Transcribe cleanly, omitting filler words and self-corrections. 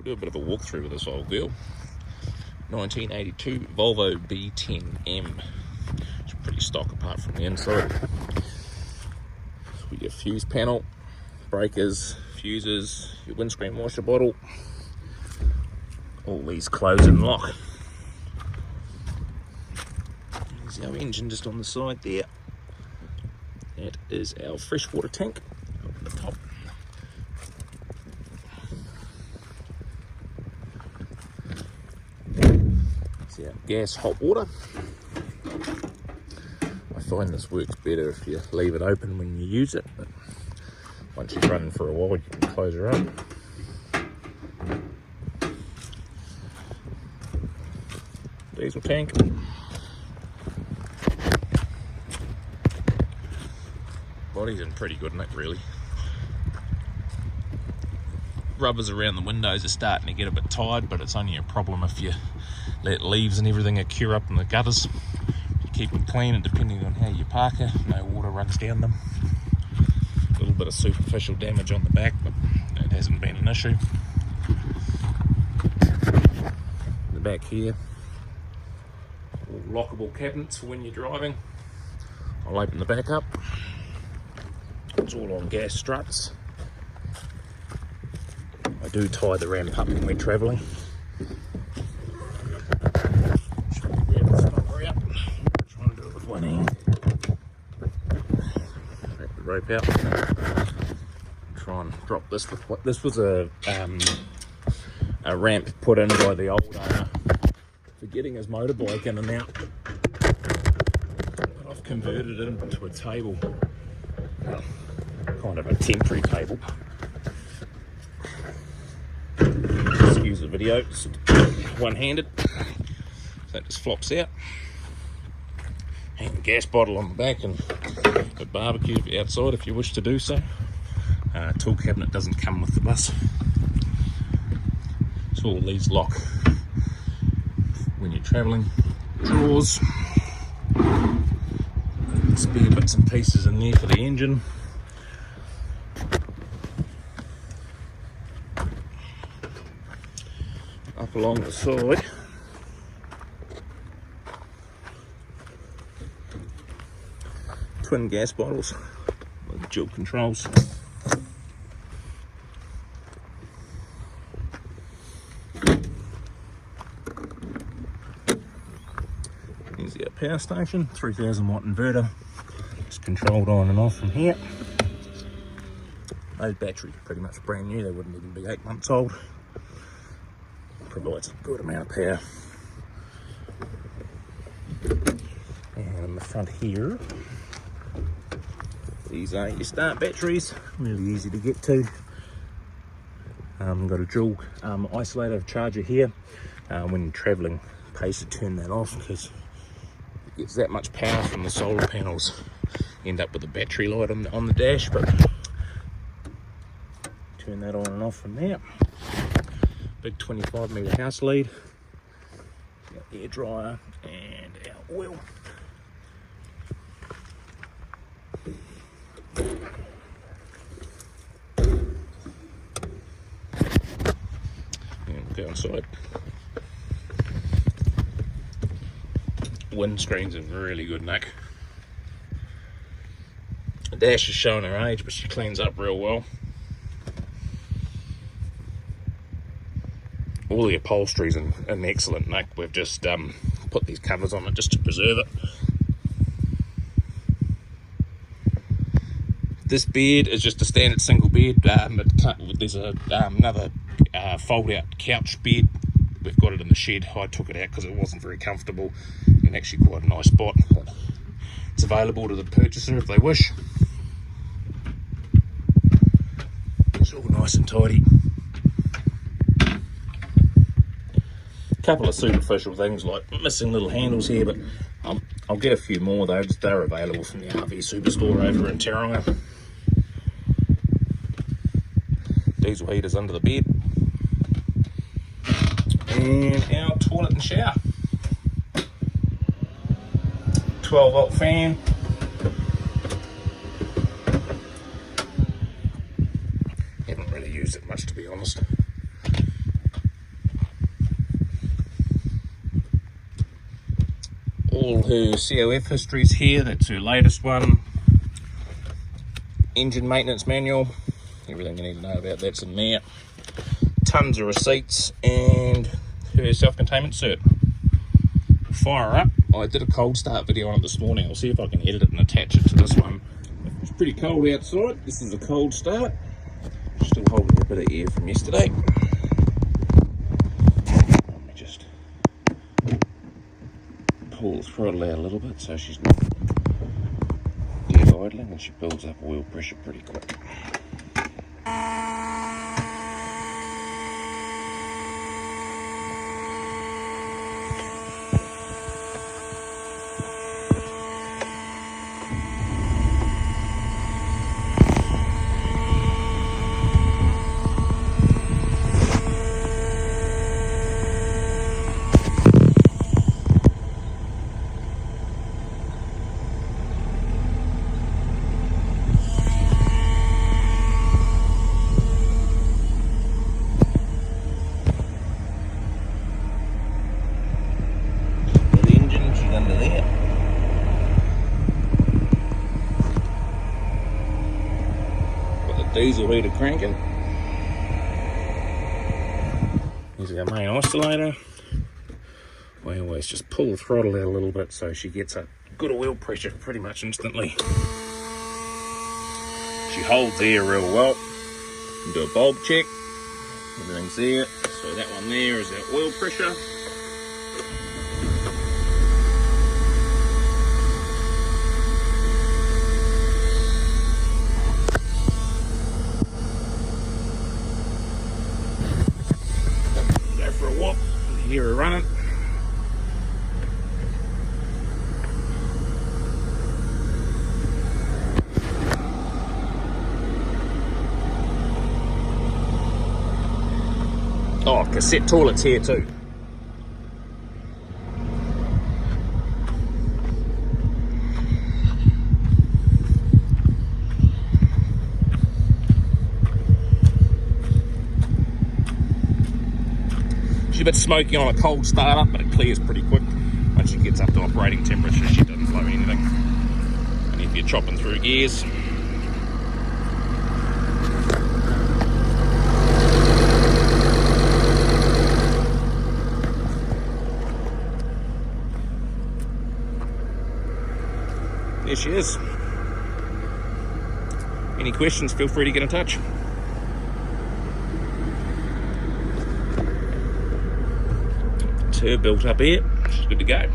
do a bit of a walkthrough with this old girl. 1982 Volvo B10M. It's pretty stock apart from the inside. So we get fuse panel, breakers, fuses, your windscreen washer bottle. All these close and lock. There's our engine just on the side there. That is our freshwater tank up at the top. It's our gas hot water. I find this works better if you leave it open when you use it, but once you're running for a while you can close her up. Diesel tank. Body's in pretty good nick, really. Rubbers around the windows are starting to get a bit tired, but it's only a problem if you let leaves and everything occur up in the gutters. You keep them clean, and depending on how you park her, no water runs down them. A little bit of superficial damage on the back, but it hasn't been an issue. The back here, all lockable cabinets for when you're driving. I'll open the back up. It's all on gas struts. I do tie the ramp up when we're travelling. Try and grab the stopper out. Try and do it with one hand. Take the rope out. Try and drop this with what this was a ramp put in by the old owner for getting his motorbike in and out. But I've converted it into a table. Well, kind of a temporary table. Excuse the video, it's one-handed. So that just flops out. Hang the gas bottle on the back and a barbecue outside if you wish to do so. Tool cabinet doesn't come with the bus. So all these lock when you're travelling. Drawers. Spare bits and pieces in there for the engine. Up along the side, twin gas bottles with dual controls. Here's our power station, 3000 watt inverter. It's controlled on and off from here. Those batteries are pretty much brand new, they wouldn't even be 8 months old. Provides a good amount of power. And in the front here, these are your start batteries, really easy to get to. Got a dual isolator charger here. When you're travelling, pays to turn that off because it gets that much power from the solar panels. End up with a battery light on the dash, but turn that on and off from there. Big 25 metre house lead, our air dryer and our oil. And we'll go inside. Windscreen's in really good nick. The dash is showing her age, but she cleans up real well. All the upholstery's in excellent nick. We've just put these covers on it just to preserve it. This bed is just a standard single bed. There's another fold-out couch bed. We've got it in the shed. I took it out because it wasn't very comfortable and actually quite a nice spot. It's available to the purchaser if they wish. It's all nice and tidy. Couple of superficial things like missing little handles here, but I'll get a few more though. They're available from the RV Superstore over in Taronga. Diesel heaters under the bed, and our toilet and shower. 12 volt fan. Haven't really used it much, to be honest. All her COF histories here. That's her latest one. Engine maintenance manual. Everything you need to know about that's in there. Tons of receipts and her self-containment cert. Fire her up. I did a cold start video on it this morning. I'll see if I can edit it and attach it to this one. It's pretty cold outside. This is a cold start. Still holding a bit of air from yesterday. Let me just pull the throttle out a little bit so she's not dead idling, and she builds up oil pressure pretty quick. Diesel heater cranking. Here's our main oscillator. We always just pull the throttle out a little bit so she gets a good oil pressure pretty much instantly. She holds air real well. You do a bulb check. Everything's there. So that one there is our oil pressure. For a walk, hear her running. Oh, cassette toilets here too. She's a bit smoky on a cold startup, but it clears pretty quick. Once she gets up to operating temperature, she doesn't flow anything. And if you're chopping through gears, there she is. Any questions, feel free to get in touch. Her built up here, she's good to go.